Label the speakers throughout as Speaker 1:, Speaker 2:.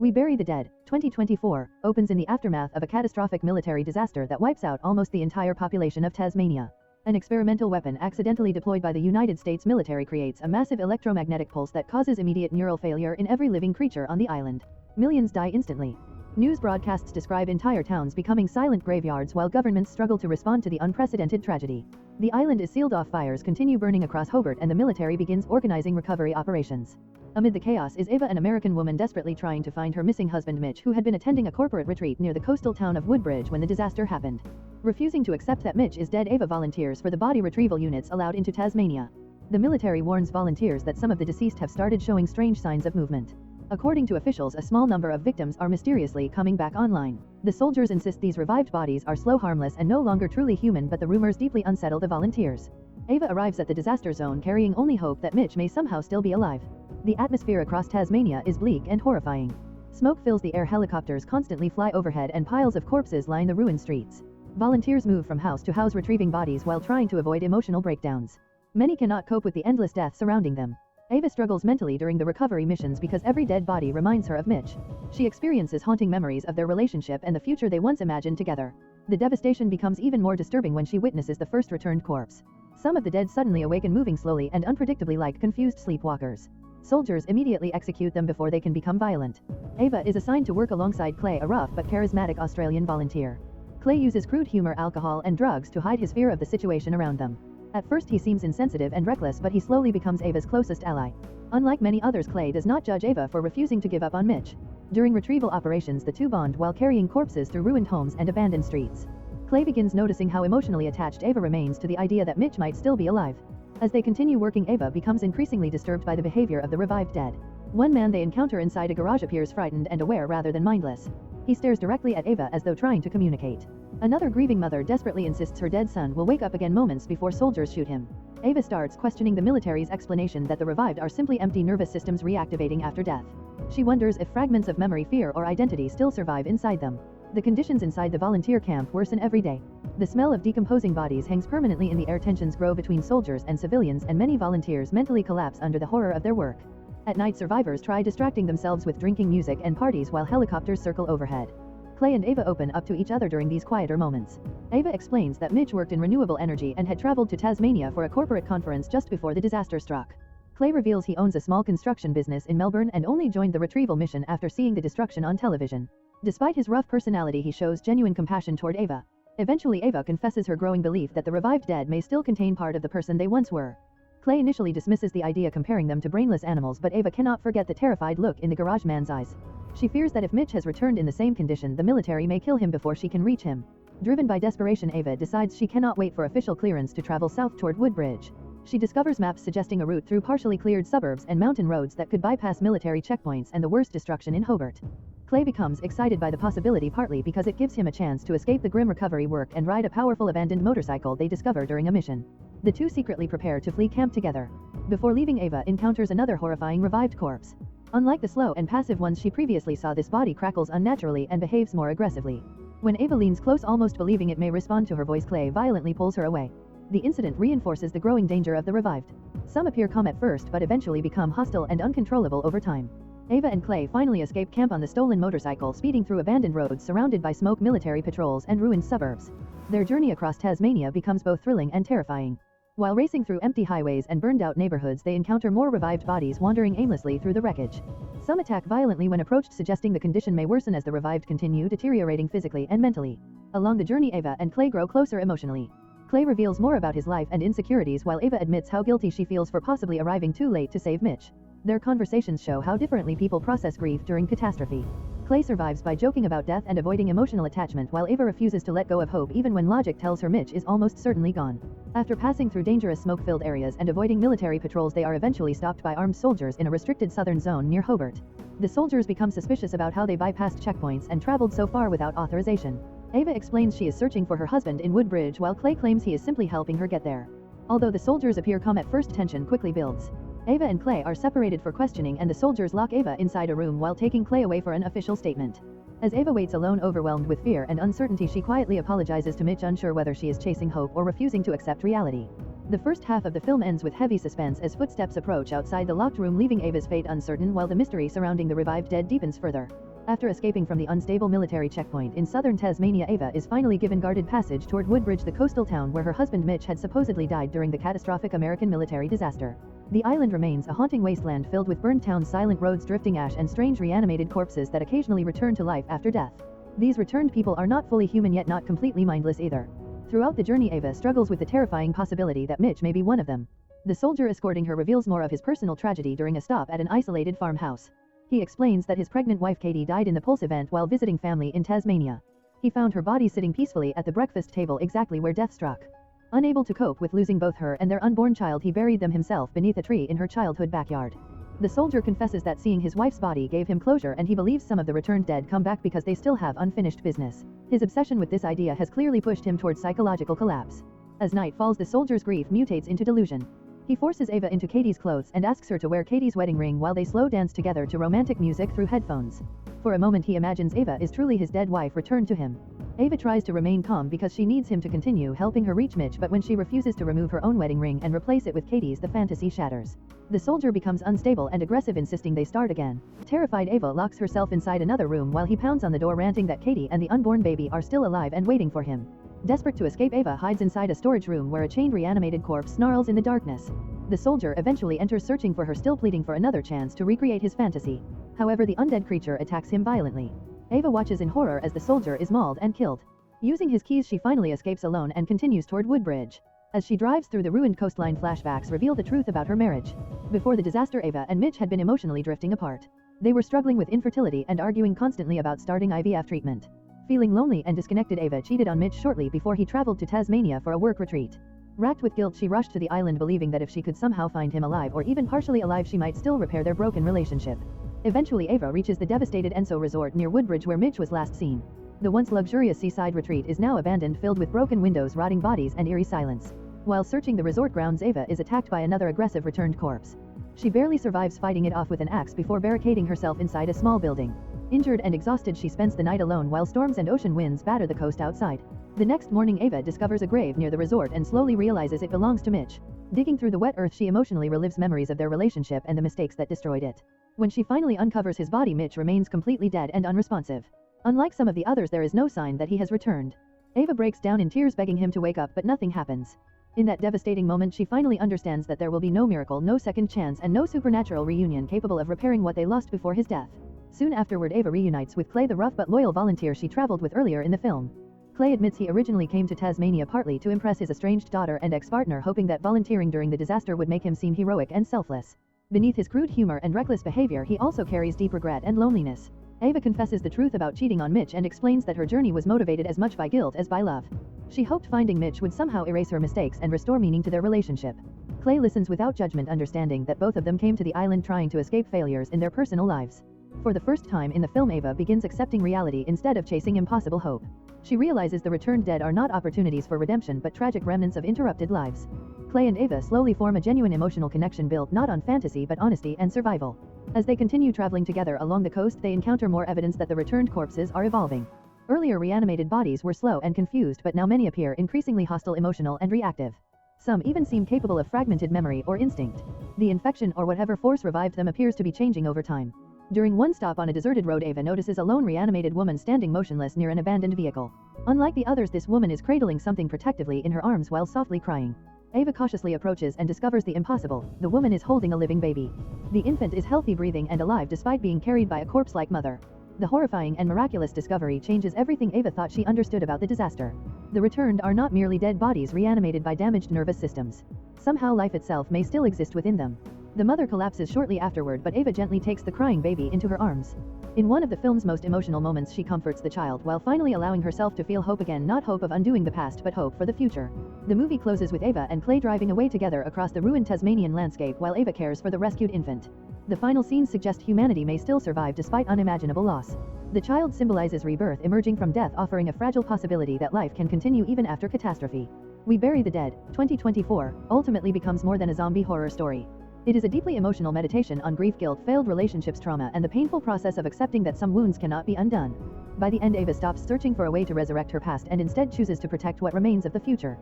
Speaker 1: We Bury the Dead, 2024, opens in the aftermath of a catastrophic military disaster that wipes out almost the entire population of Tasmania. An experimental weapon accidentally deployed by the United States military creates a massive electromagnetic pulse that causes immediate neural failure in every living creature on the island. Millions die instantly. News broadcasts describe entire towns becoming silent graveyards while governments struggle to respond to the unprecedented tragedy. The island is sealed off, fires continue burning across Hobart, and the military begins organizing recovery operations. Amid the chaos is Ava, an American woman desperately trying to find her missing husband Mitch, who had been attending a corporate retreat near the coastal town of Woodbridge when the disaster happened. Refusing to accept that Mitch is dead, Ava volunteers for the body retrieval units allowed into Tasmania. The military warns volunteers that some of the deceased have started showing strange signs of movement. According to officials, a small number of victims are mysteriously coming back online. The soldiers insist these revived bodies are slow, harmless, and no longer truly human, but the rumors deeply unsettle the volunteers. Ava arrives at the disaster zone carrying only hope that Mitch may somehow still be alive. The atmosphere across Tasmania is bleak and horrifying. Smoke fills the air, helicopters constantly fly overhead, and piles of corpses line the ruined streets. Volunteers move from house to house retrieving bodies while trying to avoid emotional breakdowns. Many cannot cope with the endless death surrounding them. Ava struggles mentally during the recovery missions because every dead body reminds her of Mitch. She experiences haunting memories of their relationship and the future they once imagined together. The devastation becomes even more disturbing when she witnesses the first returned corpse. Some of the dead suddenly awaken, moving slowly and unpredictably like confused sleepwalkers. Soldiers immediately execute them before they can become violent. Ava is assigned to work alongside Clay, a rough but charismatic Australian volunteer. Clay uses crude humor, alcohol, and drugs to hide his fear of the situation around them. At first he seems insensitive and reckless, but he slowly becomes Ava's closest ally. Unlike many others, Clay does not judge Ava for refusing to give up on Mitch. During retrieval operations, the two bond while carrying corpses through ruined homes and abandoned streets. Clay begins noticing how emotionally attached Ava remains to the idea that Mitch might still be alive. As they continue working, Ava becomes increasingly disturbed by the behavior of the revived dead. One man they encounter inside a garage appears frightened and aware rather than mindless. He stares directly at Ava as though trying to communicate. Another grieving mother desperately insists her dead son will wake up again moments before soldiers shoot him. Ava starts questioning the military's explanation that the revived are simply empty nervous systems reactivating after death. She wonders if fragments of memory, fear, or identity still survive inside them. The conditions inside the volunteer camp worsen every day. The smell of decomposing bodies hangs permanently in the air, tensions grow between soldiers and civilians, and many volunteers mentally collapse under the horror of their work. At night, survivors try distracting themselves with drinking, music, and parties while helicopters circle overhead. Clay and Ava open up to each other during these quieter moments. Ava explains that Mitch worked in renewable energy and had traveled to Tasmania for a corporate conference just before the disaster struck. Clay reveals he owns a small construction business in Melbourne and only joined the retrieval mission after seeing the destruction on television. Despite his rough personality, he shows genuine compassion toward Ava. Eventually, Ava confesses her growing belief that the revived dead may still contain part of the person they once were. Clay initially dismisses the idea, comparing them to brainless animals, but Ava cannot forget the terrified look in the garage man's eyes. She fears that if Mitch has returned in the same condition, the military may kill him before she can reach him. Driven by desperation, Ava decides she cannot wait for official clearance to travel south toward Woodbridge. She discovers maps suggesting a route through partially cleared suburbs and mountain roads that could bypass military checkpoints and the worst destruction in Hobart. Clay becomes excited by the possibility, partly because it gives him a chance to escape the grim recovery work and ride a powerful abandoned motorcycle they discover during a mission. The two secretly prepare to flee camp together. Before leaving, Ava encounters another horrifying revived corpse. Unlike the slow and passive ones she previously saw, this body crackles unnaturally and behaves more aggressively. When Ava leans close, almost believing it may respond to her voice, Clay violently pulls her away. The incident reinforces the growing danger of the revived. Some appear calm at first but eventually become hostile and uncontrollable over time. Ava and Clay finally escape camp on the stolen motorcycle, speeding through abandoned roads surrounded by smoke, military patrols, and ruined suburbs. Their journey across Tasmania becomes both thrilling and terrifying. While racing through empty highways and burned-out neighborhoods, they encounter more revived bodies wandering aimlessly through the wreckage. Some attack violently when approached, suggesting the condition may worsen as the revived continue deteriorating physically and mentally. Along the journey, Ava and Clay grow closer emotionally. Clay reveals more about his life and insecurities, while Ava admits how guilty she feels for possibly arriving too late to save Mitch. Their conversations show how differently people process grief during catastrophe. Clay survives by joking about death and avoiding emotional attachment, while Ava refuses to let go of hope even when logic tells her Mitch is almost certainly gone. After passing through dangerous smoke-filled areas and avoiding military patrols, they are eventually stopped by armed soldiers in a restricted southern zone near Hobart. The soldiers become suspicious about how they bypassed checkpoints and traveled so far without authorization. Ava explains she is searching for her husband in Woodbridge, while Clay claims he is simply helping her get there. Although the soldiers appear calm at first, tension quickly builds. Ava and Clay are separated for questioning, and the soldiers lock Ava inside a room while taking Clay away for an official statement. As Ava waits alone, overwhelmed with fear and uncertainty, she quietly apologizes to Mitch, unsure whether she is chasing hope or refusing to accept reality. The first half of the film ends with heavy suspense as footsteps approach outside the locked room, leaving Ava's fate uncertain, while the mystery surrounding the revived dead deepens further. After escaping from the unstable military checkpoint in southern Tasmania, Ava is finally given guarded passage toward Woodbridge, the coastal town where her husband Mitch had supposedly died during the catastrophic American military disaster. The island remains a haunting wasteland filled with burned towns, silent roads, drifting ash, and strange reanimated corpses that occasionally return to life after death. These returned people are not fully human, yet not completely mindless either. Throughout the journey, Ava struggles with the terrifying possibility that Mitch may be one of them. The soldier escorting her reveals more of his personal tragedy during a stop at an isolated farmhouse. He explains that his pregnant wife Katie died in the Pulse event while visiting family in Tasmania. He found her body sitting peacefully at the breakfast table exactly where death struck. Unable to cope with losing both her and their unborn child, he buried them himself beneath a tree in her childhood backyard. The soldier confesses that seeing his wife's body gave him closure, and he believes some of the returned dead come back because they still have unfinished business. His obsession with this idea has clearly pushed him towards psychological collapse. As night falls, the soldier's grief mutates into delusion. He forces Ava into Katie's clothes and asks her to wear Katie's wedding ring while they slow dance together to romantic music through headphones. For a moment he imagines Ava is truly his dead wife returned to him. Ava tries to remain calm because she needs him to continue helping her reach Mitch, but when she refuses to remove her own wedding ring and replace it with Katie's, the fantasy shatters. The soldier becomes unstable and aggressive, insisting they start again. Terrified, Ava locks herself inside another room while he pounds on the door, ranting that Katie and the unborn baby are still alive and waiting for him. Desperate to escape, Ava hides inside a storage room where a chained reanimated corpse snarls in the darkness. The soldier eventually enters, searching for her, still pleading for another chance to recreate his fantasy. However, the undead creature attacks him violently. Ava watches in horror as the soldier is mauled and killed. Using his keys, she finally escapes alone and continues toward Woodbridge. As she drives through the ruined coastline, flashbacks reveal the truth about her marriage. Before the disaster, Ava and Mitch had been emotionally drifting apart. They were struggling with infertility and arguing constantly about starting IVF treatment. Feeling lonely and disconnected, Ava cheated on Mitch shortly before he traveled to Tasmania for a work retreat. Racked with guilt, she rushed to the island, believing that if she could somehow find him alive or even partially alive, she might still repair their broken relationship. Eventually, Ava reaches the devastated Enso resort near Woodbridge where Mitch was last seen. The once luxurious seaside retreat is now abandoned, filled with broken windows, rotting bodies, and eerie silence. While searching the resort grounds, Ava is attacked by another aggressive returned corpse. She barely survives fighting it off with an axe before barricading herself inside a small building. Injured and exhausted, she spends the night alone while storms and ocean winds batter the coast outside. The next morning, Ava discovers a grave near the resort and slowly realizes it belongs to Mitch. Digging through the wet earth, she emotionally relives memories of their relationship and the mistakes that destroyed it. When she finally uncovers his body, Mitch remains completely dead and unresponsive. Unlike some of the others, there is no sign that he has returned. Ava breaks down in tears, begging him to wake up, but nothing happens. In that devastating moment, she finally understands that there will be no miracle, no second chance, and no supernatural reunion capable of repairing what they lost before his death. Soon afterward, Ava reunites with Clay, the rough but loyal volunteer she traveled with earlier in the film. Clay admits he originally came to Tasmania partly to impress his estranged daughter and ex-partner, hoping that volunteering during the disaster would make him seem heroic and selfless. Beneath his crude humor and reckless behavior, he also carries deep regret and loneliness. Ava confesses the truth about cheating on Mitch and explains that her journey was motivated as much by guilt as by love. She hoped finding Mitch would somehow erase her mistakes and restore meaning to their relationship. Clay listens without judgment, understanding that both of them came to the island trying to escape failures in their personal lives. For the first time in the film, Ava begins accepting reality instead of chasing impossible hope. She realizes the returned dead are not opportunities for redemption but tragic remnants of interrupted lives. Clay and Ava slowly form a genuine emotional connection built not on fantasy but honesty and survival. As they continue traveling together along the coast, they encounter more evidence that the returned corpses are evolving. Earlier reanimated bodies were slow and confused, but now many appear increasingly hostile, emotional, and reactive. Some even seem capable of fragmented memory or instinct. The infection or whatever force revived them appears to be changing over time. During one stop on a deserted road, Ava notices a lone reanimated woman standing motionless near an abandoned vehicle. Unlike the others, this woman is cradling something protectively in her arms while softly crying. Ava cautiously approaches and discovers the impossible. The woman is holding a living baby. The infant is healthy, breathing, and alive despite being carried by a corpse-like mother. The horrifying and miraculous discovery changes everything Ava thought she understood about the disaster. The returned are not merely dead bodies reanimated by damaged nervous systems. Somehow life itself may still exist within them. The mother collapses shortly afterward, but Ava gently takes the crying baby into her arms. In one of the film's most emotional moments, she comforts the child while finally allowing herself to feel hope again, not hope of undoing the past but hope for the future. The movie closes with Ava and Clay driving away together across the ruined Tasmanian landscape while Ava cares for the rescued infant. The final scenes suggest humanity may still survive despite unimaginable loss. The child symbolizes rebirth, emerging from death, offering a fragile possibility that life can continue even after catastrophe. We Bury the Dead, 2024, ultimately becomes more than a zombie horror story. It is a deeply emotional meditation on grief, guilt, failed relationships, trauma, and the painful process of accepting that some wounds cannot be undone. By the end, Ava stops searching for a way to resurrect her past and instead chooses to protect what remains of the future.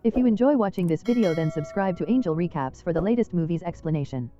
Speaker 1: If you enjoy watching this video, then subscribe to Angel Recaps for the latest movies explanation.